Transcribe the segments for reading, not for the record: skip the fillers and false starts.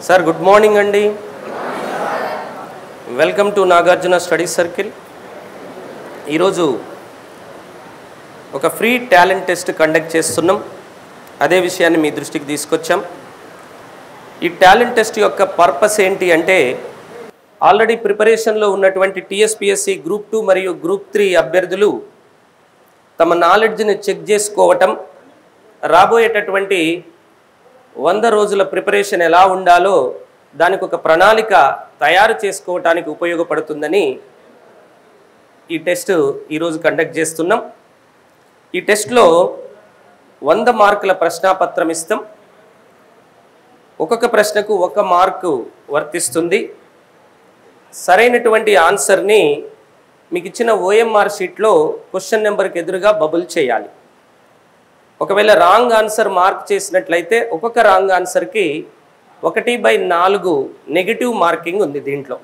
Sir good morning అండి. Welcome to Nagarjuna study circle. ఈరోజు ఒక ఫ్రీ టాలెంట్ టెస్ట్ కండక్ట్ చేస్తున్నాం. అదే విషయాన్ని మీ దృష్టికి తీసుకొచ్చాం. ఈ టాలెంట్ టెస్ట్ యొక్క పర్పస్ ఏంటి అంటే, ఆల్రెడీ ప్రిపరేషన్లో ఉన్నటువంటి టీఎస్పీఎస్సీ గ్రూప్ 2 మరియు గ్రూప్ 3 అభ్యర్థులు తమ నాలెడ్జ్ని చెక్ చేసుకోవటం, రాబోయేటటువంటి 100 రోజుల ప్రిపరేషన్ ఎలా ఉండాలో దానికి ఒక ప్రణాళిక తయారు చేసుకోవటానికి ఉపయోగపడుతుందని ఈ టెస్ట్ ఈరోజు కండక్ట్ చేస్తున్నాం. ఈ టెస్ట్లో 100 మార్కుల ప్రశ్నాపత్రం ఇస్తాం. ఒక్కొక్క ప్రశ్నకు 1 మార్కు వర్తిస్తుంది. సరైనటువంటి ఆన్సర్ని మీకు ఇచ్చిన OMR షీట్లో క్వశ్చన్ నెంబర్కి ఎదురుగా బబుల్ చేయాలి. ఒకవేళ రాంగ్ ఆన్సర్ మార్క్ చేసినట్లయితే ఒక్కొక్క రాంగ్ ఆన్సర్కి 1/4 నెగిటివ్ మార్కింగ్ ఉంది. దీంట్లో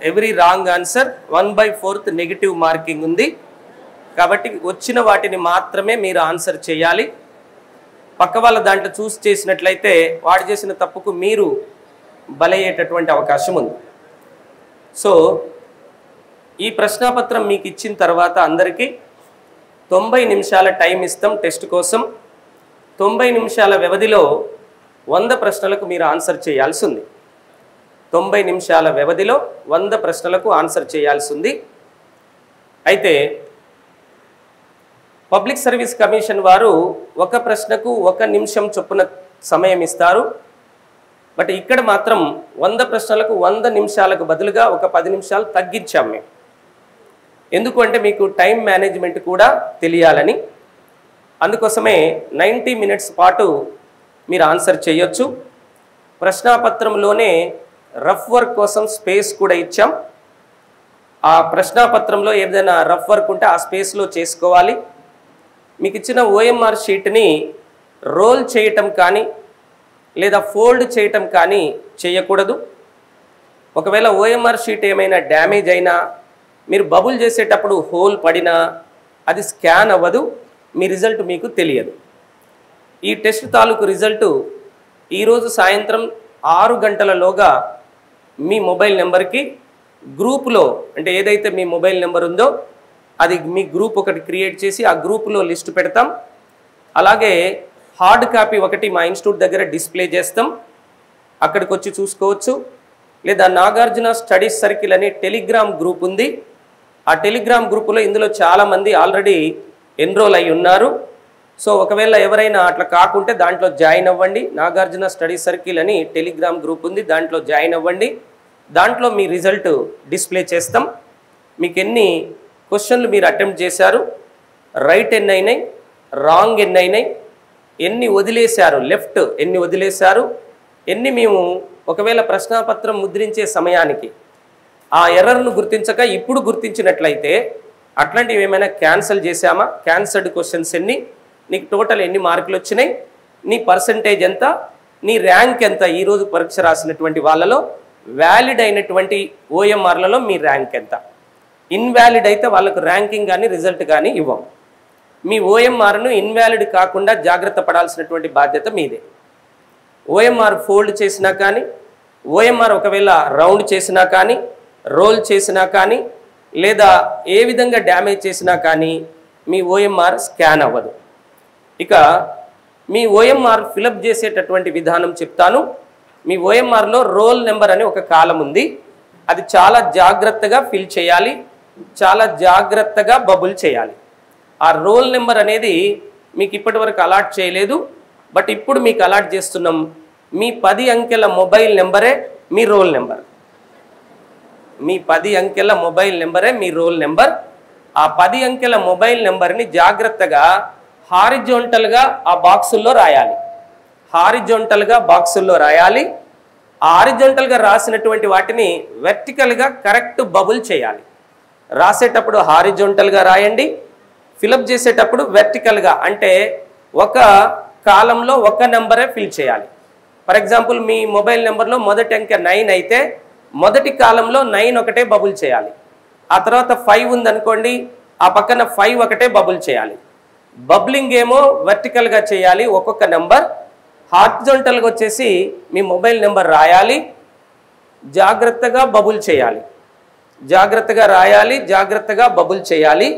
every wrong answer 1/4 negative marking ఉంది. కాబట్టి వచ్చిన వాటిని మాత్రమే మీరు ఆన్సర్ చేయాలి. పక్క వాళ్ళ దాంట్లో చూస్ చేసినట్లయితే వాడు చేసిన తప్పుకు మీరు బలయ్యేటటువంటి అవకాశం ఉంది. సో ఈ ప్రశ్నాపత్రం మీకు ఇచ్చిన తర్వాత అందరికీ 90 నిమిషాల టైం ఇస్తాం టెస్ట్ కోసం. 90 నిమిషాల వ్యవధిలో 100 ప్రశ్నలకు మీరు ఆన్సర్ చేయాల్సి ఉంది. 90 నిమిషాల వ్యవధిలో 100 ప్రశ్నలకు ఆన్సర్ చేయాల్సి ఉంది. అయితే పబ్లిక్ సర్వీస్ కమిషన్ వారు 1 ప్రశ్నకు 1 నిమిషం చొప్పున సమయం ఇస్తారు. బట్ ఇక్కడ మాత్రం 100 ప్రశ్నలకు 100 నిమిషాలకు బదులుగా ఒక 10 నిమిషాలు తగ్గించాం మేము. ఎందుకు అంటే మీకు టైం మేనేజ్మెంట్ కూడా తెలియాలని. అందుకోసమే 90 మినిట్స్ పాటు మీరు ఆన్సర్ చేయొచ్చు. ప్రశ్నాపత్రంలోనే రఫ్ వర్క్ కోసం స్పేస్ కూడా ఇచ్చాం. ఆ ప్రశ్నాపత్రంలో ఏదైనా రఫ్ వర్క్ ఉంటే ఆ స్పేస్లో చేసుకోవాలి. మీకు ఇచ్చిన OMR షీట్ని రోల్ చేయటం కానీ లేదా ఫోల్డ్ చేయటం కానీ చేయకూడదు. ఒకవేళ OMR షీట్ ఏమైనా డ్యామేజ్ అయినా, మీరు బబుల్ చేసేటప్పుడు హోల్ పడినా అది స్కాన్ అవ్వదు, మీ రిజల్ట్ మీకు తెలియదు. ఈ టెస్ట్ తాలూకు రిజల్టు ఈరోజు సాయంత్రం 6 గంటలలోగా మీ మొబైల్ నెంబర్కి గ్రూపులో, అంటే ఏదైతే మీ మొబైల్ నెంబర్ ఉందో అది మీ గ్రూప్ ఒకటి క్రియేట్ చేసి ఆ గ్రూపులో లిస్ట్ పెడతాం. అలాగే హార్డ్ కాపీ ఒకటి మా ఇన్స్టిట్యూట్ దగ్గర డిస్ప్లే చేస్తాం. అక్కడికి వచ్చి చూసుకోవచ్చు. లేదా నాగార్జున స్టడీ సర్కిల్ అనే టెలిగ్రామ్ గ్రూప్ ఉంది. ఆ టెలిగ్రామ్ గ్రూపులో ఇందులో చాలామంది ఆల్రెడీ ఎన్రోల్ అయి ఉన్నారు. సో ఒకవేళ ఎవరైనా అట్లా కాకుంటే దాంట్లో జాయిన్ అవ్వండి. నాగార్జున స్టడీ సర్కిల్ అని టెలిగ్రామ్ గ్రూప్ ఉంది, దాంట్లో జాయిన్ అవ్వండి. దాంట్లో మీ రిజల్ట్ డిస్ప్లే చేస్తాం. మీకు ఎన్ని క్వశ్చన్లు మీరు అటెంప్ట్ చేశారు, రైట్ ఎన్ని అయినాయి, రాంగ్ ఎన్ని అయినాయి, ఎన్ని వదిలేశారు, లెఫ్ట్ ఎన్ని వదిలేశారు, ఎన్ని మేము ఒకవేళ ప్రశ్నాపత్రం ముద్రించే సమయానికి ఆ ఎర్రర్ను గుర్తించక ఇప్పుడు గుర్తించినట్లయితే అట్లాంటివి ఏమైనా క్యాన్సిల్ చేశామా, క్యాన్సల్డ్ క్వశ్చన్స్ ఎన్ని, నీకు టోటల్ ఎన్ని మార్కులు వచ్చినాయి, నీ పర్సంటేజ్ ఎంత, నీ ర్యాంక్ ఎంత, ఈరోజు పరీక్ష రాసినటువంటి వాళ్ళలో వ్యాలిడ్ అయినటువంటి OMRలలో మీ ర్యాంక్ ఎంత. ఇన్వాలిడ్ అయితే వాళ్ళకు ర్యాంకింగ్ కానీ రిజల్ట్ కానీ ఇవ్వం. మీ OMRను ఇన్వాలిడ్ కాకుండా జాగ్రత్త పడాల్సినటువంటి బాధ్యత మీదే. OMR ఫోల్డ్ చేసినా కానీ, OMR ఒకవేళ రౌండ్ చేసినా కానీ, రోల్ చేసినా కానీ, లేదా ఏ విధంగా డ్యామేజ్ చేసినా కానీ మీ OMR స్కాన్ అవ్వదు. ఇక మీ OMR ఫిలప్ చేసేటటువంటి విధానం చెప్తాను. మీ OMRలో రోల్ నెంబర్ అనే ఒక కాలం ఉంది. అది చాలా జాగ్రత్తగా ఫిల్ చేయాలి, చాలా జాగ్రత్తగా బబుల్ చేయాలి. ఆ రోల్ నెంబర్ అనేది మీకు ఇప్పటివరకు అలాట్ చేయలేదు, బట్ ఇప్పుడు మీకు అలాట్ చేస్తున్నాం. మీ 10 అంకెల మొబైల్ నెంబరే మీ రోల్ నెంబర్. మీ 10 అంకెల మొబైల్ నెంబరే మీ రోల్ నెంబర్. ఆ 10 అంకెల మొబైల్ నెంబర్ని జాగ్రత్తగా హారిజోంటల్గా ఆ బాక్సుల్లో రాయాలి. హారిజోంటల్గా బాక్సుల్లో రాయాలి. ఆ హారిజోంటల్గా రాసినటువంటి వాటిని వెర్టికల్గా కరెక్ట్ బబుల్ చేయాలి. రాసేటప్పుడు హారిజోంటల్గా రాయండి, ఫిలప్ చేసేటప్పుడు వెర్టికల్గా, అంటే ఒక కాలంలో 1 నెంబరే ఫిల్ చేయాలి. ఫర్ ఎగ్జాంపుల్ మీ మొబైల్ నెంబర్లో మొదటి అంకె 9 అయితే మొదటి కాలంలో 9 ఒకటే బబుల్ చేయాలి. ఆ తర్వాత 5 ఉందనుకోండి, ఆ పక్కన 5 ఒకటే బబుల్ చేయాలి. బబ్లింగ్ ఏమో వర్టికల్గా చేయాలి ఒక్కొక్క నెంబర్, హారిజాంటల్గా వచ్చేసి మీ మొబైల్ నెంబర్ రాయాలి, జాగ్రత్తగా బబుల్ చేయాలి, జాగ్రత్తగా రాయాలి, జాగ్రత్తగా బబుల్ చేయాలి.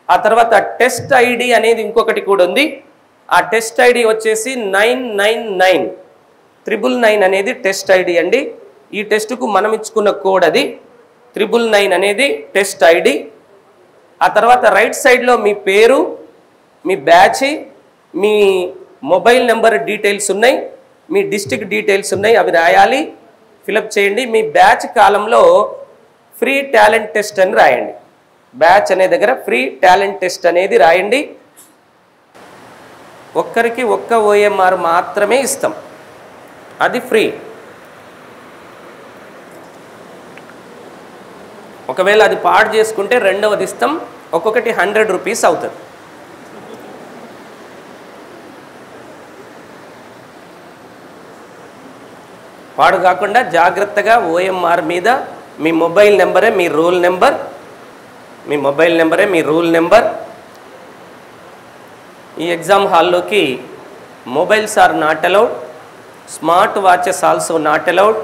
ఆ తర్వాత టెస్ట్ ఐడి అనేది ఇంకొకటి కూడా ఉంది. ఆ టెస్ట్ ఐడి వచ్చేసి 999 అనేది టెస్ట్ ఐడి అండి. ఈ టెస్ట్కు మనం ఇచ్చుకున్న కోడ్ అది 999 అనేది టెస్ట్ ఐడి. ఆ తర్వాత రైట్ సైడ్లో మీ పేరు, మీ బ్యాచ్, మీ మొబైల్ నెంబర్ డీటెయిల్స్ ఉన్నాయి, మీ డిస్ట్రిక్ట్ డీటెయిల్స్ ఉన్నాయి, అవి రాయాలి, ఫిలప్ చేయండి. మీ బ్యాచ్ కాలంలో ఫ్రీ టాలెంట్ టెస్ట్ అని రాయండి. బ్యాచ్ అనే దగ్గర ఫ్రీ టాలెంట్ టెస్ట్ అనేది రాయండి. ఒక్కరికి ఒక్క OMR మాత్రమే ఇస్తాం, అది ఫ్రీ. ఒకవేళ అది పాడు చేసుకుంటే రెండవది ఇస్తాం, ఒక్కొక్కటి 100 రూపీస్ అవుతుంది. పాడు కాకుండా జాగ్రత్తగా OMR మీద మీ మొబైల్ నెంబరే మీ రోల్ నెంబర్, మీ మొబైల్ నెంబరే మీ రూల్ నెంబర్. ఈ ఎగ్జామ్ హాల్లోకి mobiles are not allowed, smart watches also not allowed,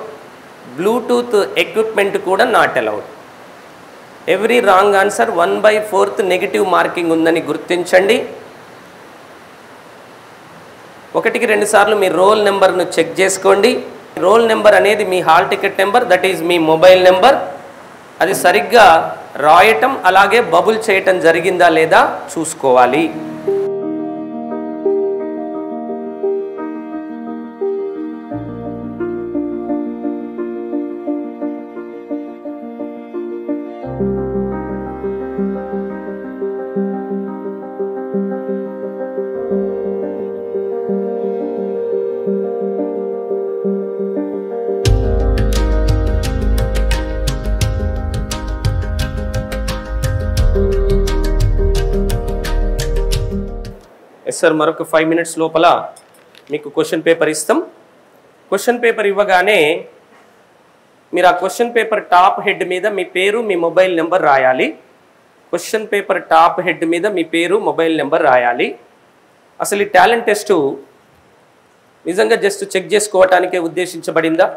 Bluetooth equipment కూడా not allowed. Every wrong answer 1/4 negative marking ఉందని గుర్తించండి. 1కి 2 సార్లు మీ రోల్ నెంబర్ను చెక్ చేసుకోండి. రోల్ నెంబర్ అనేది మీ hall ticket number, that is మీ మొబైల్ నెంబర్. అది సరిగ్గా రాయటం అలాగే బబుల్ చేయటం జరిగిందా లేదా చూసుకోవాలి. సార్ మరొక 5 మినిట్స్ లోపల మీకు క్వశ్చన్ పేపర్ ఇస్తాం. క్వశ్చన్ పేపర్ ఇవ్వగానే మీరు ఆ క్వశ్చన్ పేపర్ టాప్ హెడ్ మీద మీ పేరు, మీ మొబైల్ నెంబర్ రాయాలి. క్వశ్చన్ పేపర్ టాప్ హెడ్ మీద మీ పేరు, మొబైల్ నెంబర్ రాయాలి. అసలు ఈ టాలెంట్ టెస్టు నిజంగా జస్ట్ చెక్ చేసుకోవటానికే ఉద్దేశించబడిందా,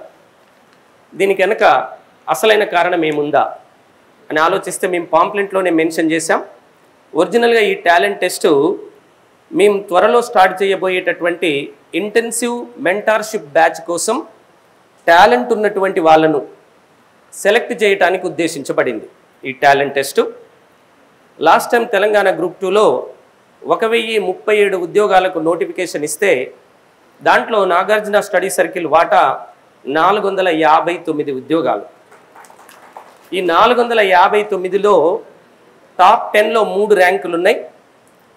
దీనికి వెనక అసలైన కారణం ఏముందా అని ఆలోచిస్తే మేము పాంప్లెంట్లోనే మెన్షన్ చేశాం. ఒరిజినల్గా ఈ టాలెంట్ టెస్టు మేము త్వరలో స్టార్ట్ చేయబోయేటటువంటి ఇంటెన్సివ్ మెంటార్షిప్ బ్యాచ్ కోసం టాలెంట్ ఉన్నటువంటి వాళ్ళను సెలెక్ట్ చేయడానికి ఉద్దేశించబడింది ఈ talent test. Last time Telangana group 2లో 1037 ఉద్యోగాలకు నోటిఫికేషన్ ఇస్తే దాంట్లో నాగార్జున స్టడీ సర్కిల్ వాటా 459 ఉద్యోగాలు. ఈ 459లో టాప్ 10లో 3 ర్యాంకులు ఉన్నాయి.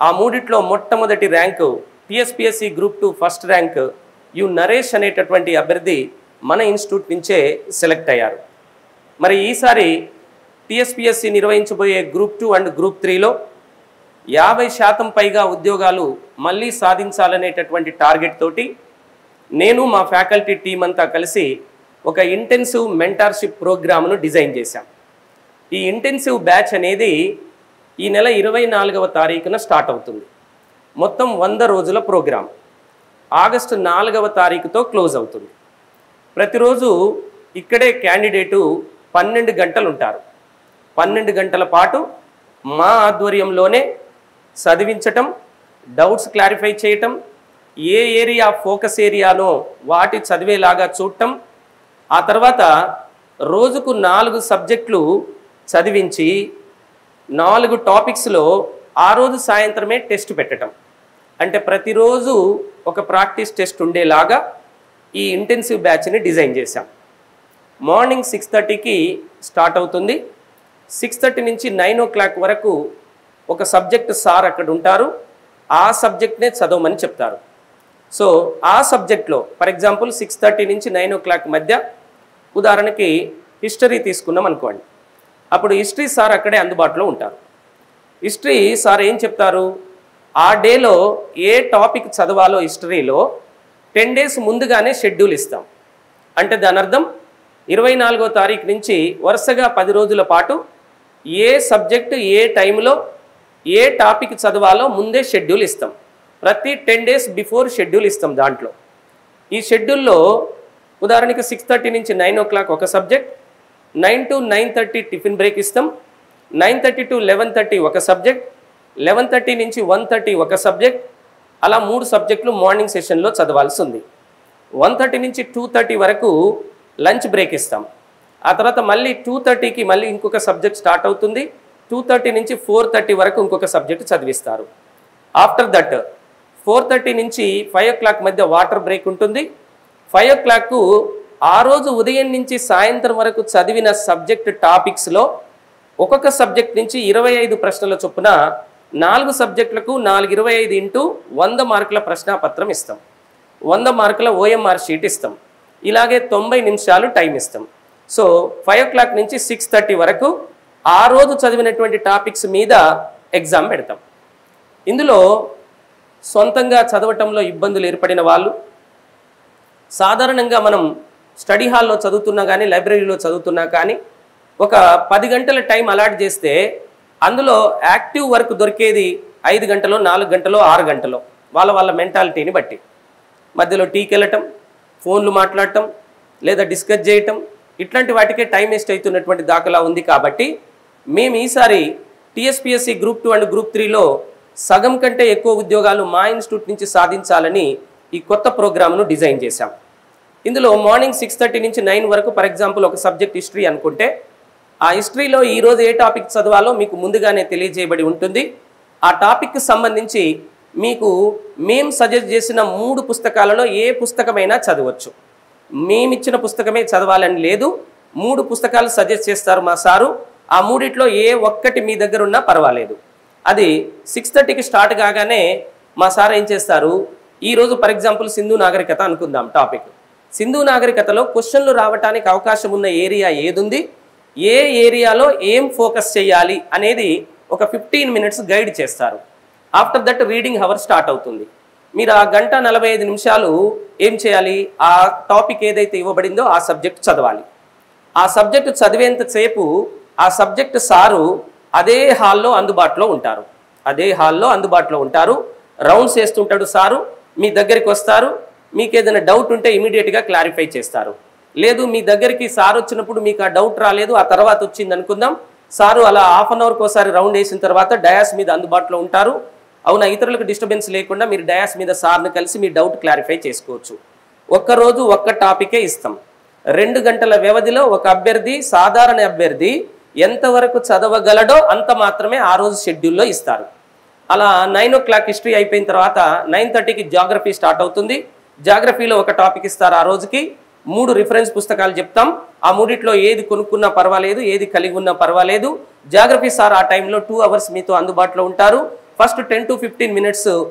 ఆ మూడిట్లో మొట్టమొదటి rank TSPSC group 2 first rank you Naresh అనేటటువంటి అభ్యర్థి మన ఇన్స్టిట్యూట్ నుంచే సెలెక్ట్ అయ్యారు. మరి ఈసారి TSPSC నిర్వహించబోయే గ్రూప్ 2 అండ్ గ్రూప్ 3లో 50% పైగా ఉద్యోగాలు మళ్ళీ సాధించాలనేటటువంటి టార్గెట్ తోటి నేను మా ఫ్యాకల్టీ టీం అంతా కలిసి ఒక ఇంటెన్సివ్ మెంటార్షిప్ ప్రోగ్రామ్ను డిజైన్ చేశాం. ఈ ఇంటెన్సివ్ బ్యాచ్ అనేది ఈ నెల 24వ తారీఖున స్టార్ట్ అవుతుంది. మొత్తం 100 రోజుల ప్రోగ్రాం. ఆగస్టు 4వ తారీఖుతో క్లోజ్ అవుతుంది. ప్రతిరోజు ఇక్కడే క్యాండిడేటు 12 గంటలు ఉంటారు. 12 గంటల పాటు మా ఆధ్వర్యంలోనే చదివించటం, డౌట్స్ క్లారిఫై చేయటం, ఏ ఏరియా ఫోకస్ ఏరియానో వాటి చదివేలాగా చూడటం, ఆ తర్వాత రోజుకు 4 సబ్జెక్టులు చదివించి 4 టాపిక్స్లో ఆ రోజు సాయంత్రమే టెస్ట్ పెట్టడం. అంటే ప్రతిరోజు ఒక ప్రాక్టీస్ టెస్ట్ ఉండేలాగా ఈ ఇంటెన్సివ్ బ్యాచ్ని డిజైన్ చేశాం. మార్నింగ్ 6:30కి స్టార్ట్ అవుతుంది. 6:30 నుంచి 9 o'clock వరకు ఒక సబ్జెక్ట్ సార్ అక్కడ ఉంటారు. ఆ సబ్జెక్ట్నే చదవమని చెప్తారు. సో ఆ సబ్జెక్ట్లో ఫర్ ఎగ్జాంపుల్ 6:30 నుంచి 9 o'clock మధ్య ఉదాహరణకి హిస్టరీ తీసుకున్నాం అనుకోండి. అప్పుడు హిస్టరీ సార్ అక్కడే అందుబాటులో ఉంటారు. హిస్టరీ సార్ ఏం చెప్తారు, ఆ డేలో ఏ టాపిక్ చదవాలో హిస్టరీలో 10 days ముందుగానే షెడ్యూల్ ఇస్తాం. అంటే దాని అర్థం 24వ తారీఖు నుంచి వరుసగా 10 రోజుల పాటు ఏ సబ్జెక్టు ఏ టైంలో ఏ టాపిక్ చదవాలో ముందే షెడ్యూల్ ఇస్తాం. ప్రతి 10 days బిఫోర్ షెడ్యూల్ ఇస్తాం. దాంట్లో ఈ షెడ్యూల్లో ఉదాహరణకి 6:30 నుంచి 9 o'clock ఒక సబ్జెక్ట్, 9 to 9:30 టిఫిన్ బ్రేక్ ఇస్తాం, 9:30 to 11:30 ఒక సబ్జెక్ట్, 11:30 నుంచి 1:30 ఒక సబ్జెక్ట్, అలా 3 సబ్జెక్టులు మార్నింగ్ సెషన్లో చదవాల్సి ఉంది. 1:30 నుంచి 2:30 వరకు లంచ్ బ్రేక్ ఇస్తాం. ఆ తర్వాత మళ్ళీ 2:30కి మళ్ళీ ఇంకొక సబ్జెక్ట్ స్టార్ట్ అవుతుంది. 2:30 నుంచి 4:30 వరకు ఇంకొక సబ్జెక్ట్ చదివిస్తారు. ఆఫ్టర్ దట్ 4:30 నుంచి 5 o'clock మధ్య వాటర్ బ్రేక్ ఉంటుంది. 5 o'clock ఆ రోజు ఉదయం నుంచి సాయంత్రం వరకు చదివిన సబ్జెక్ట్ టాపిక్స్లో ఒక్కొక్క సబ్జెక్ట్ నుంచి 25 ప్రశ్నల చొప్పున 4 సబ్జెక్టులకు 425 ఇంటూ 100 మార్కుల ప్రశ్నాపత్రం ఇస్తాం. 100 మార్కుల OMR షీట్ ఇస్తాం. ఇలాగే 90 నిమిషాలు టైం ఇస్తాం. సో 5 o'clock నుంచి 6:30 వరకు ఆ రోజు చదివినటువంటి టాపిక్స్ మీద ఎగ్జామ్ పెడతాం. ఇందులో సొంతంగా చదవటంలో ఇబ్బందులు ఏర్పడిన వాళ్ళు, సాధారణంగా మనం స్టడీ హాల్లో చదువుతున్నా కానీ లైబ్రరీలో చదువుతున్నా కానీ ఒక 10 గంటల టైం అలాట్ చేస్తే అందులో యాక్టివ్ వర్క్ దొరికేది 5 గంటలో, 4 గంటలో, 6 గంటలో వాళ్ళ మెంటాలిటీని బట్టి. మధ్యలో టీకి వెళ్ళటం, ఫోన్లు మాట్లాడటం లేదా డిస్కస్ చేయటం ఇట్లాంటి వాటికే టైం వేస్ట్ అవుతున్నటువంటి దాఖలా ఉంది. కాబట్టి మేము ఈసారి టీఎస్పీఎస్సీ గ్రూప్ 2 అండ్ గ్రూప్ 3లో సగం కంటే ఎక్కువ ఉద్యోగాలు మా ఇన్స్టిట్యూట్ నుంచి సాధించాలని ఈ కొత్త ప్రోగ్రామ్ను డిజైన్ చేశాం. ఇందులో మార్నింగ్ 6:30 నుంచి 9 వరకు ఫర్ ఎగ్జాంపుల్ ఒక సబ్జెక్ట్ హిస్టరీ అనుకుంటే ఆ హిస్టరీలో ఈరోజు ఏ టాపిక్ చదవాలో మీకు ముందుగానే తెలియజేయబడి ఉంటుంది. ఆ టాపిక్కి సంబంధించి మీకు మేము సజెస్ట్ చేసిన 3 పుస్తకాలలో ఏ పుస్తకమైనా చదవచ్చు. మేమిచ్చిన పుస్తకమే చదవాలని లేదు, 3 పుస్తకాలు సజెస్ట్ చేస్తారు మా సారు. ఆ 3 ఏ ఒక్కటి మీ దగ్గర ఉన్నా పర్వాలేదు. అది 6:30కి స్టార్ట్ కాగానే మా సార్ ఏం చేస్తారు, ఈరోజు ఫర్ ఎగ్జాంపుల్ సింధు నాగరికత అనుకుందాం టాపిక్. సింధు నాగరికతలో క్వశ్చన్లు రావడానికి అవకాశం ఉన్న ఏరియా ఏదుంది, ఏ ఏరియాలో ఏం ఫోకస్ చేయాలి అనేది ఒక 15 minutes గైడ్ చేస్తారు. After that reading hour start అవుతుంది. మీరు ఆ 1:45 నిమిషాలు ఏం చేయాలి, ఆ టాపిక్ ఏదైతే ఇవ్వబడిందో ఆ సబ్జెక్ట్ చదవాలి. ఆ సబ్జెక్టు చదివేంతసేపు ఆ సబ్జెక్ట్ సారు అదే హాల్లో అందుబాటులో ఉంటారు. రౌండ్స్ వేస్తుంటాడు సారు, మీ దగ్గరికి వస్తారు. మీకు ఏదైనా డౌట్ ఉంటే ఇమీడియట్గా క్లారిఫై చేస్తారు. లేదు మీ దగ్గరికి సార్ వచ్చినప్పుడు మీకు ఆ డౌట్ రాలేదు, ఆ తర్వాత వచ్చింది అనుకుందాం, సారు అలా హాఫ్ అన్ అవర్కి ఒకసారి రౌండ్ వేసిన తర్వాత డయాస్ మీద అందుబాటులో ఉంటారు. అవునా, ఇతరులకు డిస్టర్బెన్స్ లేకుండా మీరు డయాస్ మీద సార్ని కలిసి మీ డౌట్ క్లారిఫై చేసుకోవచ్చు. ఒక్కరోజు ఒక్క టాపికే ఇస్తాం. 2 గంటల వ్యవధిలో ఒక అభ్యర్థి, సాధారణ అభ్యర్థి ఎంతవరకు చదవగలడో అంత మాత్రమే ఆ రోజు షెడ్యూల్లో ఇస్తారు. అలా 9 o'clock హిస్టరీ అయిపోయిన తర్వాత 9:30కి జాగ్రఫీ స్టార్ట్ అవుతుంది. జాగ్రఫీలో ఒక టాపిక్ ఇస్తారు. ఆ రోజుకి 3 రిఫరెన్స్ పుస్తకాలు చెప్తాం. ఆ 3 ఏది కొనుక్కున్నా పర్వాలేదు, ఏది కలిగి ఉన్నా పర్వాలేదు. జాగ్రఫీ సార్ ఆ టైంలో 2 hours మీతో అందుబాటులో ఉంటారు. First 10 to 15 minutes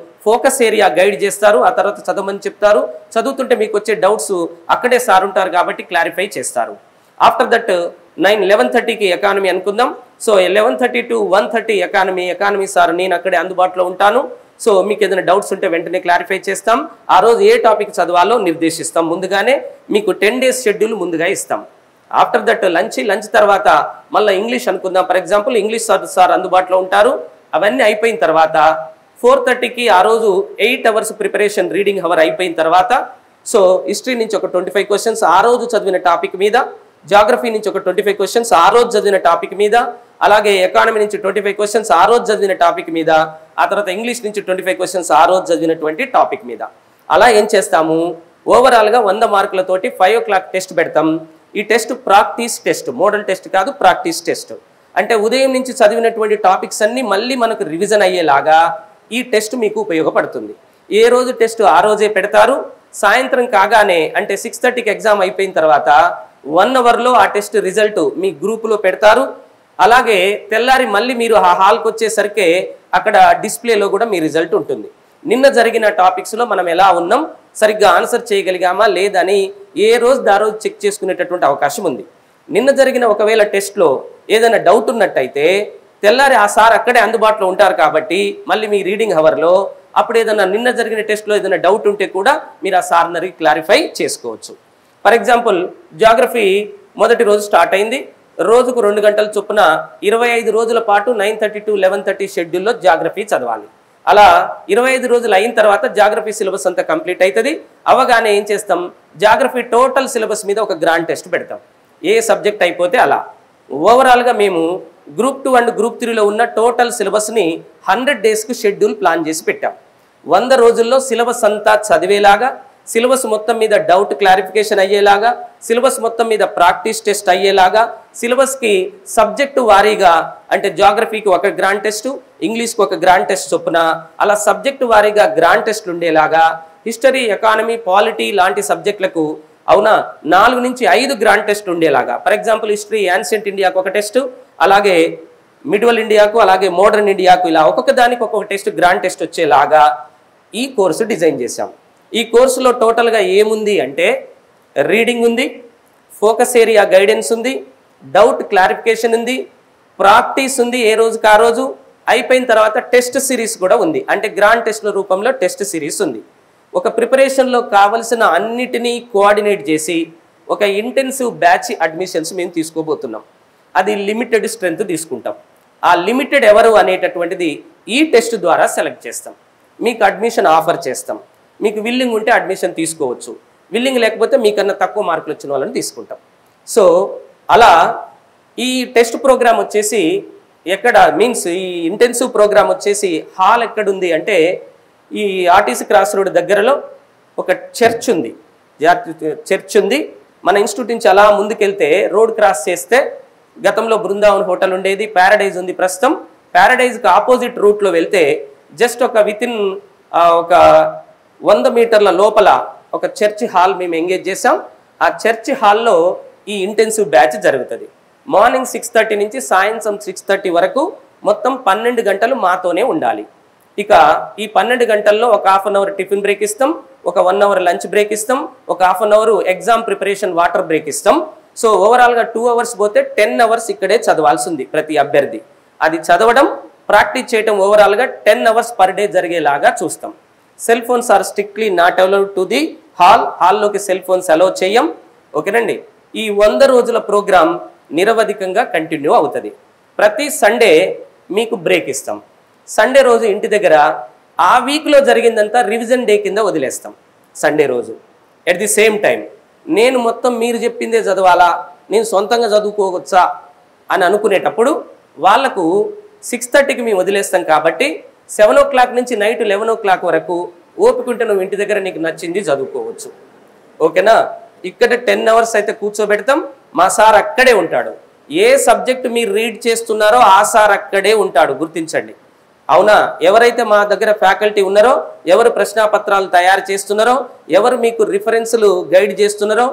focus area guide చేస్తారు. ఆ తర్వాత చదవమని చెప్తారు. చదువుతుంటే మీకు వచ్చే డౌట్స్ అక్కడే సార్ ఉంటారు కాబట్టి క్లారిఫై చేస్తారు. ఆఫ్టర్ దట్ 11:30కి ఎకానమీ అనుకుందాం. సో 11:30 to 1:30 ఎకానమీ సార్ నేను అక్కడే అందుబాటులో ఉంటాను. సో మీకు ఏదైనా డౌట్స్ ఉంటే వెంటనే క్లారిఫై చేస్తాం. ఆ రోజు ఏ టాపిక్ చదవాలో నిర్దేశిస్తాం. ముందుగానే మీకు 10 days షెడ్యూల్ ముందుగా ఇస్తాం. ఆఫ్టర్ దట్ లంచ్ తర్వాత మళ్ళీ ఇంగ్లీష్ అనుకుందాం. ఫర్ ఎగ్జాంపుల్ ఇంగ్లీష్ సార్ అందుబాటులో ఉంటారు. అవన్నీ అయిపోయిన తర్వాత 4:30కి ఆ రోజు 8 hours ప్రిపరేషన్ రీడింగ్ అవర్ అయిపోయిన తర్వాత సో హిస్టరీ నుంచి ఒక 25 questions ఆ రోజు చదివిన టాపిక్ మీద, జాగ్రఫీ నుంచి ఒక 25 questions ఆ రోజు చదివిన టాపిక్ మీద, అలాగే ఎకానమీ నుంచి 25 questions ఆ రోజు చదివిన టాపిక్ మీద, ఆ తర్వాత ఇంగ్లీష్ నుంచి 25 questions ఆ రోజు చదివినటువంటి టాపిక్ మీద. అలా ఏం చేస్తాము, ఓవరాల్గా 100 మార్కులతోటి 5 o'clock టెస్ట్ పెడతాం. ఈ test practice test, model test కాదు, ప్రాక్టీస్ టెస్ట్. అంటే ఉదయం నుంచి చదివినటువంటి టాపిక్స్ అన్నీ మళ్ళీ మనకు రివిజన్ అయ్యేలాగా ఈ టెస్ట్ మీకు ఉపయోగపడుతుంది. ఏ రోజు టెస్ట్ ఆ రోజే పెడతారు. సాయంత్రం కాగానే అంటే 6:30కి ఎగ్జామ్ అయిపోయిన తర్వాత 1 hourలో ఆ టెస్ట్ రిజల్ట్ మీ గ్రూపులో పెడతారు. అలాగే తెల్లారి మళ్ళీ మీరు ఆ హాల్కి వచ్చేసరికి అక్కడ డిస్ప్లేలో కూడా మీ రిజల్ట్ ఉంటుంది. నిన్న జరిగిన టాపిక్స్లో మనం ఎలా ఉన్నాం, సరిగ్గా ఆన్సర్ చేయగలిగామా లేదని ఏ రోజు ఆ రోజు చెక్ చేసుకునేటటువంటి అవకాశం ఉంది. నిన్న జరిగిన ఒకవేళ టెస్ట్లో ఏదైనా డౌట్ ఉన్నట్టయితే తెల్లారి ఆ సార్ అక్కడే అందుబాటులో ఉంటారు కాబట్టి మళ్ళీ మీ రీడింగ్ అవర్లో అప్పుడు ఏదైనా నిన్న జరిగిన టెస్ట్లో ఏదైనా డౌట్ ఉంటే కూడా మీరు ఆ సార్ని క్లారిఫై చేసుకోవచ్చు. ఫర్ ఎగ్జాంపుల్ జాగ్రఫీ మొదటి రోజు స్టార్ట్ అయింది. రోజుకు 2 గంటల చొప్పున 25 రోజుల పాటు 9:30 to 11:30 షెడ్యూల్లో జాగ్రఫీ చదవాలి. అలా 25 రోజులు అయిన తర్వాత జాగ్రఫీ సిలబస్ అంతా కంప్లీట్ అవుతుంది. అవగానే ఏం చేస్తాం, జాగ్రఫీ టోటల్ సిలబస్ మీద ఒక గ్రాండ్ టెస్ట్ పెడతాం. ఏ సబ్జెక్ట్ అయిపోతే అలా. ఓవరాల్గా మేము గ్రూప్ 2 అండ్ గ్రూప్ 3లో ఉన్న టోటల్ సిలబస్ని 100 డేస్కి షెడ్యూల్ ప్లాన్ చేసి పెట్టాం. 100 రోజుల్లో సిలబస్ అంతా చదివేలాగా, సిలబస్ మొత్తం మీద డౌట్ క్లారిఫికేషన్ అయ్యేలాగా, సిలబస్ మొత్తం మీద ప్రాక్టీస్ టెస్ట్ అయ్యేలాగా, సిలబస్కి సబ్జెక్టు వారీగా అంటే జాగ్రఫీకి ఒక గ్రాండ్ టెస్ట్, ఇంగ్లీష్కి ఒక గ్రాండ్ టెస్ట్ చొప్పున అలా సబ్జెక్టు వారీగా గ్రాండ్ టెస్ట్లు ఉండేలాగా, హిస్టరీ, ఎకానమీ, పాలిటీ లాంటి సబ్జెక్టులకు 4 నుంచి 5 గ్రాండ్ టెస్ట్ ఉండేలాగా. ఫర్ ఎగ్జాంపుల్ హిస్టరీ యాన్షియంట్ ఇండియాకు ఒక టెస్ట్, అలాగే మిడ్వల్ ఇండియాకు, అలాగే మోడర్న్ ఇండియాకు, ఇలా ఒక్కొక్క దానికి ఒక్కొక్క టెస్ట్ గ్రాండ్ టెస్ట్ వచ్చేలాగా ఈ కోర్సు డిజైన్ చేశాం. ఈ కోర్సులో టోటల్గా ఏముంది అంటే రీడింగ్ ఉంది, ఫోకస్ ఏరియా గైడెన్స్ ఉంది, డౌట్ క్లారిఫికేషన్ ఉంది, ప్రాక్టీస్ ఉంది ఏ రోజుకి ఆ రోజు, అయిపోయిన తర్వాత టెస్ట్ సిరీస్ కూడా ఉంది. అంటే గ్రాండ్ టెస్ట్ల రూపంలో టెస్ట్ సిరీస్ ఉంది. ఒక ప్రిపరేషన్లో కావలసిన అన్నిటినీ కోఆర్డినేట్ చేసి ఒక ఇంటెన్సివ్ బ్యాచ్ అడ్మిషన్స్ మేము తీసుకోబోతున్నాం. అది లిమిటెడ్ స్ట్రెంత్ తీసుకుంటాం. ఆ లిమిటెడ్ ఎవరు అనేటటువంటిది ఈ టెస్ట్ ద్వారా సెలెక్ట్ చేస్తాం. మీకు అడ్మిషన్ ఆఫర్ చేస్తాం. మీకు విల్లింగ్ ఉంటే అడ్మిషన్ తీసుకోవచ్చు, విల్లింగ్ లేకపోతే మీకన్నా తక్కువ మార్కులు వచ్చిన వాళ్ళని తీసుకుంటాం. సో అలా ఈ టెస్ట్ ప్రోగ్రామ్ వచ్చేసి ఎక్కడ మీన్స్ ఈ ఇంటెన్సివ్ ప్రోగ్రామ్ వచ్చేసి హాల్ ఎక్కడుంది అంటే ఈ ఆర్టీసీ క్రాస్ రోడ్ దగ్గరలో ఒక చర్చ్ ఉంది. చర్చ్ ఉంది. మన ఇన్స్టిట్యూట్ నుంచి అలా ముందుకెళ్తే రోడ్ క్రాస్ చేస్తే గతంలో బృందావన్ హోటల్ ఉండేది, ప్యారడైజ్ ఉంది ప్రస్తుతం. ప్యారడైజ్కి ఆపోజిట్ రూట్లో వెళ్తే జస్ట్ ఒక వితిన్ ఒక 100 మీటర్ల లోపల ఒక చర్చ్ హాల్ మేము ఎంగేజ్ చేసాం. ఆ చర్చ్ హాల్లో ఈ ఇంటెన్సివ్ బ్యాచ్ జరుగుతుంది. మార్నింగ్ 6:30 నుంచి సాయంత్రం 6:30 వరకు మొత్తం 12 గంటలు మాతోనే ఉండాలి. ఇక ఈ 12 గంటల్లో ఒక half an hour tiffin break ఇస్తాం, ఒక 1 అవర్ లంచ్ బ్రేక్ ఇస్తాం, ఒక half an hour exam preparation water break ఇస్తాం. సో ఓవరాల్గా 2 అవర్స్ పోతే 10 అవర్స్ ఇక్కడే చదవాల్సి ఉంది ప్రతి అభ్యర్థి. అది చదవడం, ప్రాక్టీస్ చేయడం ఓవరాల్గా 10 అవర్స్ పర్ డే జరిగేలాగా చూస్తాం. Cell phones are strictly not allowed to the hall. హాల్లోకి సెల్ ఫోన్స్ అలౌ చేయం. ఓకేనండి. ఈ 100 రోజుల ప్రోగ్రామ్ నిరవధికంగా కంటిన్యూ అవుతుంది. ప్రతి సండే మీకు బ్రేక్ ఇస్తాం. సండే రోజు ఇంటి దగ్గర ఆ వీక్లో జరిగిందంతా రివిజన్ డే కింద వదిలేస్తాం. సండే రోజు ఎట్ ది సేమ్ టైం నేను మొత్తం మీరు చెప్పిందే చదవాలా, నేను సొంతంగా చదువుకోవచ్చా అని అనుకునేటప్పుడు వాళ్లకు 6:30కి మేము వదిలేస్తాం. కాబట్టి 7 o'clock నుంచి నైట్ 11 o'clock వరకు ఓపికంటే నువ్వు ఇంటి దగ్గర నీకు నచ్చింది చదువుకోవచ్చు. ఓకేనా. ఇక్కడ 10 అవర్స్ అయితే కూర్చోబెడతాం. మా సార్ అక్కడే ఉంటాడు. ఏ సబ్జెక్ట్ మీరు రీడ్ చేస్తున్నారో ఆ సార్ అక్కడే ఉంటాడు, గుర్తించండి. అవునా. ఎవరైతే మా దగ్గర ఫ్యాకల్టీ ఉన్నారో, ఎవరు ప్రశ్నాపత్రాలు తయారు చేస్తున్నారో, ఎవరు మీకు రిఫరెన్స్లు గైడ్ చేస్తున్నారో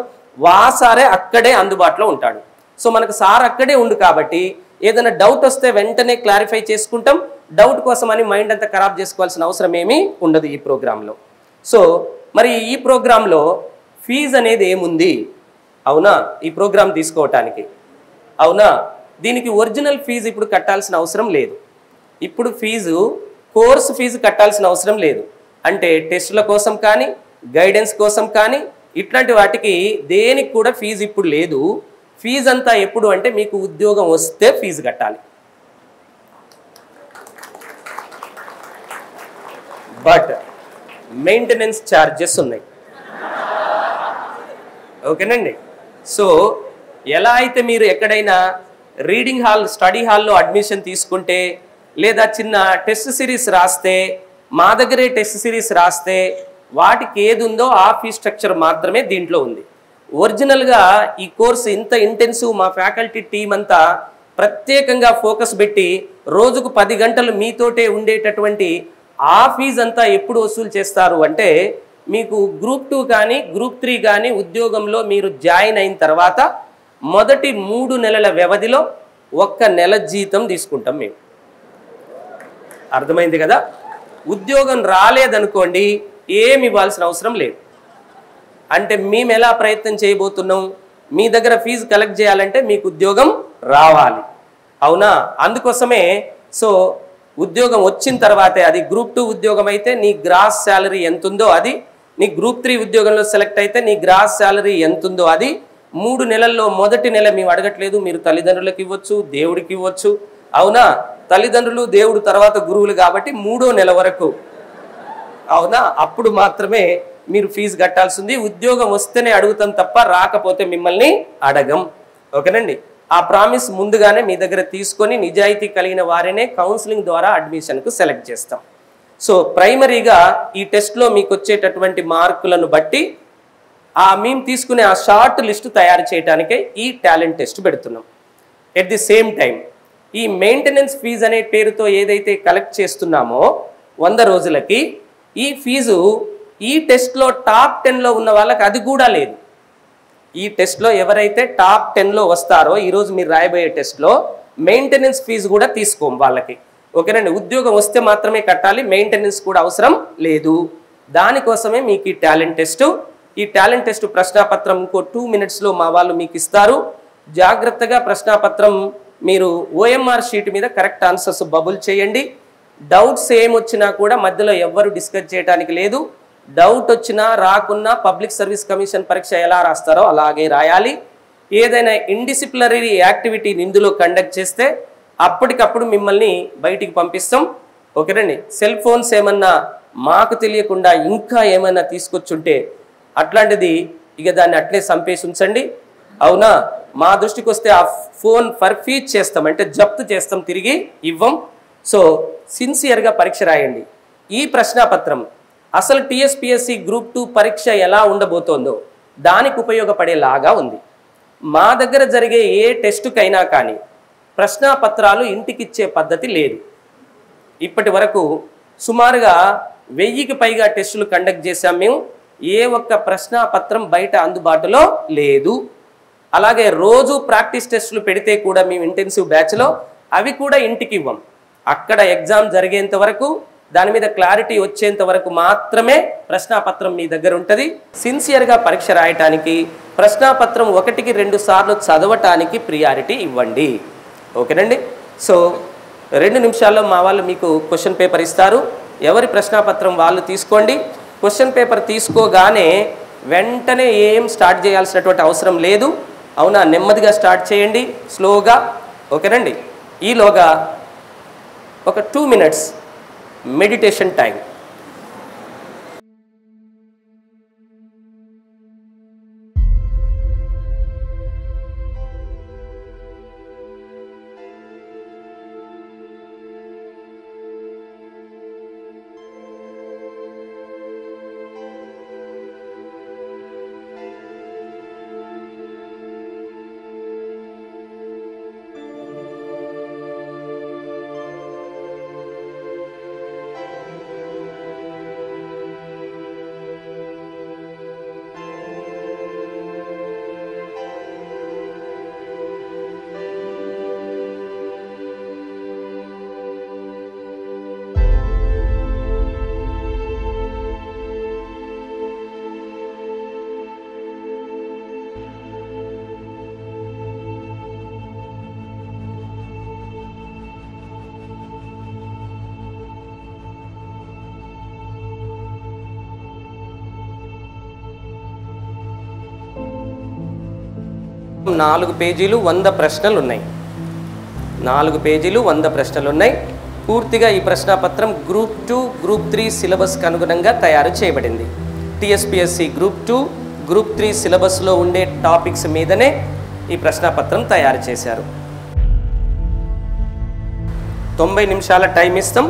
ఆ సారే అక్కడే అందుబాటులో ఉంటాడు. సో మనకు సార్ అక్కడే ఉండు కాబట్టి ఏదైనా డౌట్ వస్తే వెంటనే క్లారిఫై చేసుకుంటాం. డౌట్ కోసం అని మైండ్ అంతా ఖరాబ్ చేసుకోవాల్సిన అవసరం ఏమీ ఉండదు ఈ ప్రోగ్రాంలో. సో మరి ఈ ప్రోగ్రాంలో ఫీజు అనేది ఏముంది? అవునా, ఈ ప్రోగ్రాం తీసుకోవటానికి. అవునా, దీనికి ఒరిజినల్ ఫీజు ఇప్పుడు కట్టాల్సిన అవసరం లేదు. ఇప్పుడు కోర్సు ఫీజు కట్టాల్సిన అవసరం లేదు. అంటే టెస్టుల కోసం కానీ, గైడెన్స్ కోసం కానీ, ఇట్లాంటి వాటికి దేనికి కూడా ఫీజు ఇప్పుడు లేదు. ఫీజు అంతా ఎప్పుడు అంటే మీకు ఉద్యోగం వస్తే ఫీజు కట్టాలి. బట్ మెయింటెనెన్స్ ఛార్జెస్ ఉన్నాయి. ఓకేనండి. సో ఎలా అయితే మీరు ఎక్కడైనా రీడింగ్ హాల్, స్టడీ హాల్లో అడ్మిషన్ తీసుకుంటే, లేదా చిన్న టెస్ట్ సిరీస్ రాస్తే, మా దగ్గరే టెస్ట్ సిరీస్ రాస్తే వాటికి ఏది ఉందో ఆ ఫీ స్ట్రక్చర్ మాత్రమే దీంట్లో ఉంది. ఒరిజినల్గా ఈ కోర్సు ఇంత ఇంటెన్సివ్ మా ఫ్యాకల్టీ టీం అంతా ప్రత్యేకంగా ఫోకస్ పెట్టి రోజుకు 10 గంటలు మీతోటే ఉండేటటువంటి ఆ ఫీజు అంతా ఎప్పుడు వసూలు చేస్తారు అంటే మీకు గ్రూప్ 2 కానీ గ్రూప్ 3 కానీ ఉద్యోగంలో మీరు జాయిన్ అయిన తర్వాత మొదటి 3 నెలల వ్యవధిలో 1 నెల జీతం తీసుకుంటాం మేము. అర్థమైంది కదా. ఉద్యోగం రాలేదనుకోండి ఏమి ఇవ్వాల్సిన అవసరం లేదు. అంటే మేము ఎలా ప్రయత్నం చేయబోతున్నాం, మీ దగ్గర ఫీజు కలెక్ట్ చేయాలంటే మీకు ఉద్యోగం రావాలి. అవునా. అందుకోసమే సో ఉద్యోగం వచ్చిన తర్వాతే, అది గ్రూప్ 2 ఉద్యోగం అయితే నీ గ్రాస్ శాలరీ ఎంతుందో అది, నీ గ్రూప్ 3 ఉద్యోగంలో సెలెక్ట్ అయితే నీ గ్రాస్ శాలరీ ఎంతుందో అది 3 నెలల్లో మొదటి నెల మేము అడగట్లేదు, మీరు తల్లిదండ్రులకు ఇవ్వచ్చు, దేవుడికి ఇవ్వచ్చు, అవునా? తల్లిదండ్రులు దేవుడు తర్వాత గురువులు కాబట్టి 3వ నెల వరకు, అవునా, అప్పుడు మాత్రమే మీరు ఫీజు కట్టాల్సింది. ఉద్యోగం వస్తేనే అడుగుతాం తప్ప రాకపోతే మిమ్మల్ని అడగం. ఓకేనండి? ఆ ప్రామిస్ ముందుగానే మీ దగ్గర తీసుకొని నిజాయితీ కలిగిన వారినే కౌన్సిలింగ్ ద్వారా అడ్మిషన్కు సెలెక్ట్ చేస్తాం. సో ప్రైమరీగా ఈ టెస్ట్లో మీకు వచ్చేటటువంటి మార్కులను బట్టి మేము తీసుకునే ఆ షార్ట్ లిస్ట్ తయారు చేయడానికే ఈ టాలెంట్ టెస్ట్ పెడుతున్నాం. ఎట్ ది సేమ్ టైం ఈ మెయింటెనెన్స్ ఫీజు అనే పేరుతో ఏదైతే కలెక్ట్ చేస్తున్నామో 100 రోజులకి, ఈ ఫీజు ఈ టెస్ట్లో టాప్ 10లో ఉన్న వాళ్ళకి అది కూడా లేదు. ఈ టెస్ట్లో ఎవరైతే టాప్ 10లో వస్తారో ఈరోజు మీరు రాయబోయే టెస్ట్లో మెయింటెనెన్స్ ఫీజు కూడా తీసుకోం వాళ్ళకి. ఓకేనండి? ఉద్యోగం వస్తే మాత్రమే కట్టాలి, మెయింటెనెన్స్ కూడా అవసరం లేదు. దానికోసమే మీకు ఈ టాలెంట్ టెస్ట్. ఈ టాలెంట్ టెస్ట్ ప్రశ్నాపత్రం ఇంకో 2 minutesలో మా వాళ్ళు మీకు ఇస్తారు. జాగ్రత్తగా ప్రశ్నాపత్రం మీరు OMR షీట్ మీద కరెక్ట్ ఆన్సర్స్ బబుల్ చేయండి. డౌట్స్ ఏమొచ్చినా కూడా మధ్యలో ఎవ్వరు డిస్కస్ చేయడానికి లేదు. డౌట్ వచ్చినా రాకున్నా పబ్లిక్ సర్వీస్ కమిషన్ పరీక్ష ఎలా రాస్తారో అలాగే రాయాలి. ఏదైనా ఇండిసిప్లినరీ యాక్టివిటీని ఇందులో కండక్ట్ చేస్తే అప్పటికప్పుడు మిమ్మల్ని బయటికి పంపిస్తాం. ఓకేనండి? సెల్ ఫోన్స్ ఏమన్నా మాకు తెలియకుండా ఇంకా ఏమైనా తీసుకొచ్చుంటే అట్లాంటిది ఇక దాన్ని అట్లే సంపేసి ఉంచండి. అవునా? మా దృష్టికి వస్తే ఆ ఫోన్ ఫర్ఫీజ్ చేస్తాం, అంటే జప్తు చేస్తాం, తిరిగి ఇవ్వం. సో సిన్సియర్గా పరీక్ష రాయండి. ఈ ప్రశ్నాపత్రం అసలు TSPSC గ్రూప్ 2 పరీక్ష ఎలా ఉండబోతోందో దానికి ఉపయోగపడేలాగా ఉంది. మా దగ్గర జరిగే ఏ టెస్టుకైనా కానీ ప్రశ్నాపత్రాలు ఇంటికిచ్చే పద్ధతి లేదు. ఇప్పటి వరకు సుమారుగా 1000కి పైగా టెస్టులు కండక్ట్ చేశాం మేము. ఏ ఒక్క ప్రశ్నాపత్రం బయట అందుబాటులో లేదు. అలాగే రోజు ప్రాక్టీస్ టెస్టులు పెడితే కూడా మేము ఇంటెన్సివ్ బ్యాచ్లో అవి కూడా ఇంటికి ఇవ్వం. అక్కడ ఎగ్జామ్ జరిగేంత వరకు, దాని మీద క్లారిటీ వచ్చేంత వరకు మాత్రమే ప్రశ్నాపత్రం మీ దగ్గర ఉంటుంది. సిన్సియర్గా పరీక్ష రాయటానికి ప్రశ్నాపత్రం 1కి 2 సార్లు చదవటానికి ప్రియారిటీ ఇవ్వండి. ఓకేనండి? సో 2 నిమిషాల్లో మా వాళ్ళు మీకు క్వశ్చన్ పేపర్ ఇస్తారు. ఎవరి ప్రశ్నాపత్రం వాళ్ళు తీసుకోండి. క్వశ్చన్ పేపర్ తీసుకోగానే వెంటనే ఏం స్టార్ట్ చేయాల్సినటువంటి అవసరం లేదు. అవునా? నెమ్మదిగా స్టార్ట్ చేయండి, స్లోగా. ఓకేనండి? ఈలోగా ఒక 2 minutes మెడిటేషన్ టైం. నాలుగు పేజీలు 100 ప్రశ్నలు ఉన్నాయి. 4 పేజీలు 100 ప్రశ్నలు ఉన్నాయి. పూర్తిగా ఈ ప్రశ్నాపత్రం గ్రూప్ 2, గ్రూప్ 3 సిలబస్కి అనుగుణంగా తయారు చేయబడింది. TSPSC గ్రూప్ 2, గ్రూప్ 3 సిలబస్లో ఉండే టాపిక్స్ మీదనే ఈ ప్రశ్నాపత్రం తయారు చేశారు. 90 నిమిషాల టైం ఇస్తాం.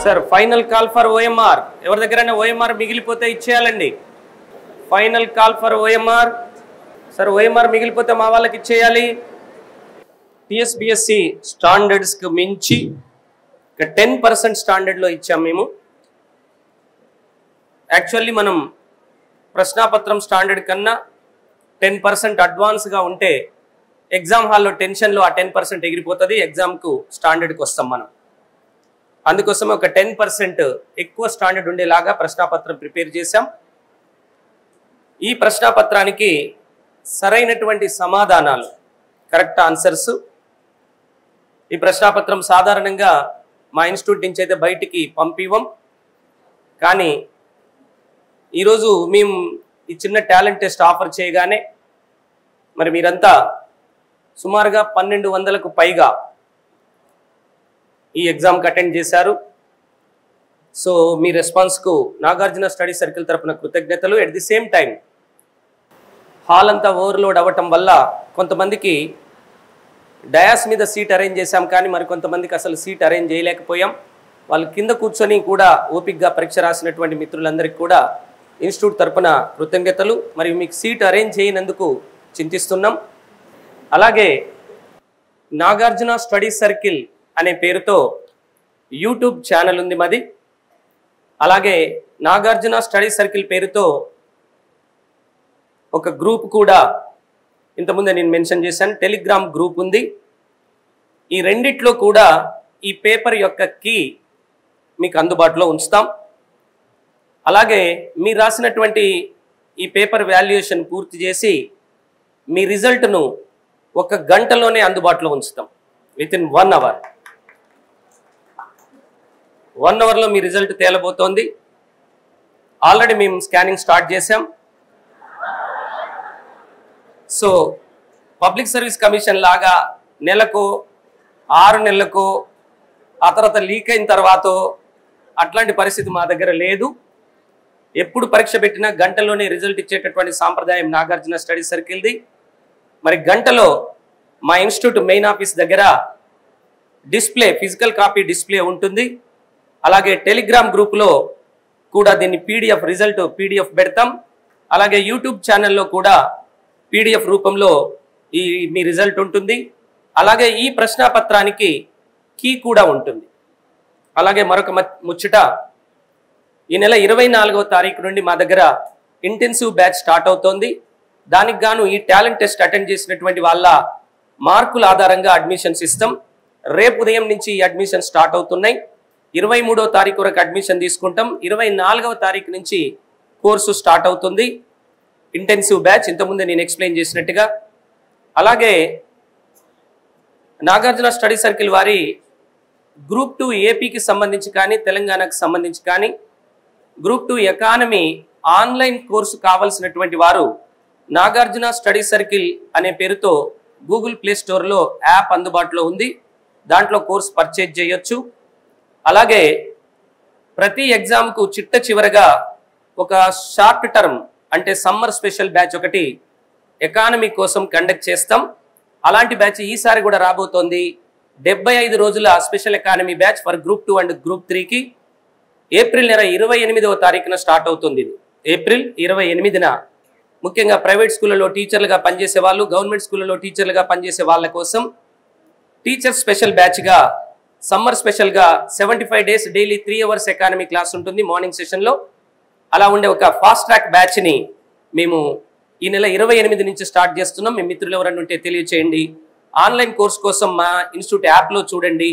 Sir final call for OMR. ఎవరి దగ్గరైనా ఓఎంఆర్ మిగిలిపోతే ఇచ్చేయాలండి. Final call for OMR. Sir OMR మిగిలిపోతే మా వాళ్ళకి ఇచ్చేయాలి. టీఎస్పీఎస్సీ స్టాండర్డ్స్కి మించి 10% స్టాండర్డ్లో ఇచ్చాం మేము. యాక్చువల్లీ మనం ప్రశ్నాపత్రం స్టాండర్డ్ కన్నా 10% అడ్వాన్స్గా ఉంటే ఎగ్జామ్ హాల్లో టెన్షన్లో ఆ 10% ఎగిరిపోతుంది, ఎగ్జామ్కు స్టాండర్డ్కి వస్తాం మనం. అందుకోసం ఒక 10% ఎక్కువ స్టాండర్డ్ ఉండేలాగా ప్రశ్నాపత్రం ప్రిపేర్ చేశాం. ఈ ప్రశ్నాపత్రానికి సరైనటువంటి సమాధానాలు, కరెక్ట్ ఆన్సర్స్. ఈ ప్రశ్నాపత్రం సాధారణంగా మా ఇన్స్టిట్యూట్ నుంచి అయితే బయటికి పంపివ్వం. కానీ ఈరోజు మేము ఈ చిన్న టాలెంట్ టెస్ట్ ఆఫర్ చేయగానే మరి మీరంతా సుమారుగా 1200కు పైగా ఈ ఎగ్జామ్కి అటెండ్ చేశారు. సో మీ రెస్పాన్స్కు నాగార్జున స్టడీ సర్కిల్ తరపున కృతజ్ఞతలు. At the same time hall అంతా ఓవర్లోడ్ అవ్వటం వల్ల కొంతమందికి డయాస్ మీద సీట్ అరేంజ్ చేశాం, కానీ మరి కొంతమందికి అసలు సీట్ అరేంజ్ చేయలేకపోయాం. వాళ్ళు కింద కూర్చొని కూడా ఓపిక్గా పరీక్ష రాసినటువంటి మిత్రులందరికీ కూడా ఇన్స్టిట్యూట్ తరపున కృతజ్ఞతలు. మరియు మీకు సీట్ అరేంజ్ చేయనందుకు చింతిస్తున్నాం. అలాగే నాగార్జున స్టడీ సర్కిల్ అనే పేరుతో యూట్యూబ్ ఛానల్ ఉంది మాది. అలాగే నాగార్జున స్టడీ సర్కిల్ పేరుతో ఒక గ్రూప్ కూడా ఇంతకుముందే నేను మెన్షన్ చేశాను, టెలిగ్రామ్ గ్రూప్ ఉంది. ఈ రెండిట్లో కూడా ఈ పేపర్ యొక్క కీ మీకు అందుబాటులో ఉంచుతాం. అలాగే మీరు రాసినటువంటి ఈ పేపర్ వాల్యుయేషన్ పూర్తి చేసి మీ రిజల్ట్ను 1 గంటలోనే అందుబాటులో ఉంచుతాం. Within 1 hour. 1 అవర్లో మీ రిజల్ట్ తేలబోతోంది. ఆల్రెడీ మేము స్కానింగ్ స్టార్ట్ చేసాం. సో పబ్లిక్ సర్వీస్ కమిషన్ లాగా నెలకు 6 నెలలకు ఆ తర్వాత లీక్ అయిన తర్వాత అట్లాంటి పరిస్థితి మా దగ్గర లేదు. ఎప్పుడు పరీక్ష పెట్టినా గంటలోనే రిజల్ట్ ఇచ్చేటటువంటి సాంప్రదాయం నాగార్జున స్టడీ సర్కిల్ది. మరి గంటలో మా ఇన్స్టిట్యూట్ మెయిన్ ఆఫీస్ దగ్గర డిస్ప్లే, ఫిజికల్ కాపీ డిస్ప్లే ఉంటుంది. అలాగే టెలిగ్రామ్ గ్రూప్లో కూడా దీన్ని పీడిఎఫ్ రిజల్ట్ పీడిఎఫ్ పెడతాం. అలాగే యూట్యూబ్ ఛానల్లో కూడా పీడిఎఫ్ రూపంలో మీ రిజల్ట్ ఉంటుంది. అలాగే ఈ ప్రశ్నాపత్రానికి కీ కూడా ఉంటుంది. అలాగే మరొక ముచ్చట, ఈ నెల 24వ తారీఖు నుండి మా దగ్గర ఇంటెన్సివ్ బ్యాచ్ స్టార్ట్ అవుతోంది. దానికి గాను ఈ టాలెంట్ టెస్ట్ అటెండ్ చేసినటువంటి వాళ్ళ మార్కుల ఆధారంగా అడ్మిషన్స్ ఇస్తాం. రేపు ఉదయం నుంచి ఈ అడ్మిషన్ స్టార్ట్ అవుతున్నాయి. 23వ తారీఖు వరకు అడ్మిషన్ తీసుకుంటాం. 24వ తారీఖు నుంచి కోర్సు స్టార్ట్ అవుతుంది, ఇంటెన్సివ్ బ్యాచ్, ఇంతకుముందే నేను ఎక్స్ప్లెయిన్ చేసినట్టుగా. అలాగే నాగార్జున స్టడీ సర్కిల్ వారి గ్రూప్ 2 ఏపీకి సంబంధించి కానీ తెలంగాణకు సంబంధించి కానీ గ్రూప్ 2 ఎకానమీ ఆన్లైన్ కోర్సు కావాల్సినటువంటి వారు నాగార్జున స్టడీ సర్కిల్ అనే పేరుతో గూగుల్ ప్లే స్టోర్లో యాప్ అందుబాటులో ఉంది. దాంట్లో కోర్సు పర్చేజ్ చేయొచ్చు. అలాగే ప్రతి ఎగ్జామ్కు చిట్ట చివరగా ఒక షార్ట్ టర్మ్ అంటే సమ్మర్ స్పెషల్ బ్యాచ్ ఒకటి ఎకానమీ కోసం కండక్ట్ చేస్తాం. అలాంటి బ్యాచ్ ఈసారి కూడా రాబోతోంది. 75 రోజుల special economy batch for group 2 and group 3కి ఏప్రిల్ నెల 28వ తారీఖున స్టార్ట్ అవుతుంది. ఏప్రిల్ 28న ముఖ్యంగా ప్రైవేట్ స్కూళ్ళలో టీచర్లుగా పనిచేసే వాళ్ళు, గవర్నమెంట్ స్కూళ్ళలో టీచర్లుగా పనిచేసే వాళ్ళ కోసం టీచర్ స్పెషల్ బ్యాచ్గా సమ్మర్ స్పెషల్గా 75 days daily 3 hours economy class ఉంటుంది మార్నింగ్ సెషన్లో. అలా ఉండే ఒక ఫాస్ట్ ట్రాక్ బ్యాచ్ని మేము ఈ నెల 28 నుంచి స్టార్ట్ చేస్తున్నాం. మీ మిత్రులు ఎవరైనా ఉంటే తెలియచేయండి. ఆన్లైన్ కోర్స్ కోసం మా ఇన్స్టిట్యూట్ యాప్లో చూడండి.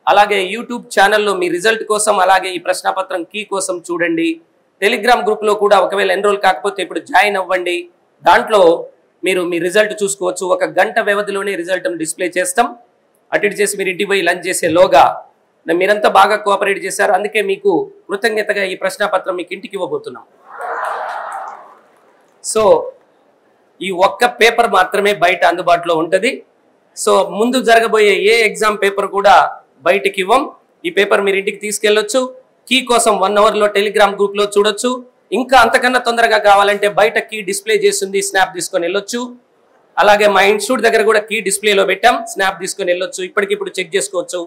అలాగే యూట్యూబ్ ఛానల్లో మీ రిజల్ట్ కోసం, అలాగే ఈ ప్రశ్నాపత్రం కీ కోసం చూడండి. టెలిగ్రామ్ గ్రూప్లో కూడా ఒకవేళ ఎన్రోల్ కాకపోతే ఇప్పుడు జాయిన్ అవ్వండి. దాంట్లో మీరు మీ రిజల్ట్ చూసుకోవచ్చు. 1 గంట వ్యవధిలోనే రిజల్ట్ను డిస్ప్లే చేస్తాం. అటు ఇటు చేసి మీరు ఇంటికి పోయి లంచ్ చేసే లోగా మీరంతా బాగా కోఆపరేట్ చేశారు. అందుకే మీకు కృతజ్ఞతగా ఈ ప్రశ్నాపత్రం మీకు ఇంటికి ఇవ్వబోతున్నాం. సో ఈ ఒక్క పేపర్ మాత్రమే బయట అందుబాటులో ఉంటుంది. సో ముందు జరగబోయే ఏ ఎగ్జామ్ పేపర్ కూడా బయటికి ఇవ్వం. ఈ పేపర్ మీరు ఇంటికి తీసుకెళ్ళొచ్చు. కీ కోసం 1 అవర్లో టెలిగ్రామ్ గ్రూప్లో చూడొచ్చు. ఇంకా అంతకన్నా తొందరగా కావాలంటే బయట కీ డిస్ప్లే చేస్తుంది, స్నాప్ తీసుకొని వెళ్ళొచ్చు. అలాగే మా ఇన్స్టిట్యూట్ దగ్గర కూడా కీ డిస్ప్లేలో పెట్టాం, స్నాప్ తీసుకొని వెళ్ళొచ్చు. ఇప్పటికిప్పుడు చెక్ చేసుకోవచ్చు.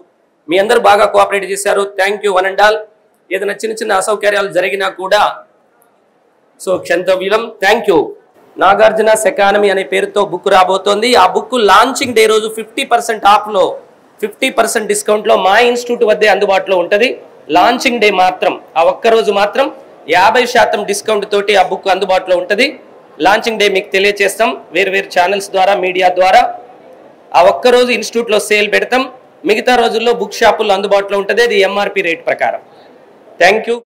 మీ అందరూ బాగా కోఆపరేట్ చేశారు. Thank you one and all. ఏదైనా చిన్న చిన్న అసౌకర్యాలు జరిగినా కూడా సో క్షంతవ్యులం. Thank you. నాగార్జున ఎకానమీ అనే పేరుతో బుక్ రాబోతోంది. ఆ బుక్ లాంచింగ్ డే రోజు 50% ఆఫ్లో 50% డిస్కౌంట్లో మా ఇన్స్టిట్యూట్ వద్దే అందుబాటులో ఉంటుంది. లాంచింగ్ డే మాత్రం ఆ ఒక్కరోజు మాత్రం 50% డిస్కౌంట్ తోటి ఆ బుక్ అందుబాటులో ఉంటుంది. లాంచింగ్ డే మీకు తెలియజేస్తాం వేరు ఛానల్స్ ద్వారా, మీడియా ద్వారా. ఆ ఒక్కరోజు ఇన్స్టిట్యూట్లో సేల్ పెడతాం. మిగతా రోజుల్లో బుక్ షాపుల్లో అందుబాటులో ఉంటుంది. అది ఎంఆర్పి రేట్ ప్రకారం. Thank you.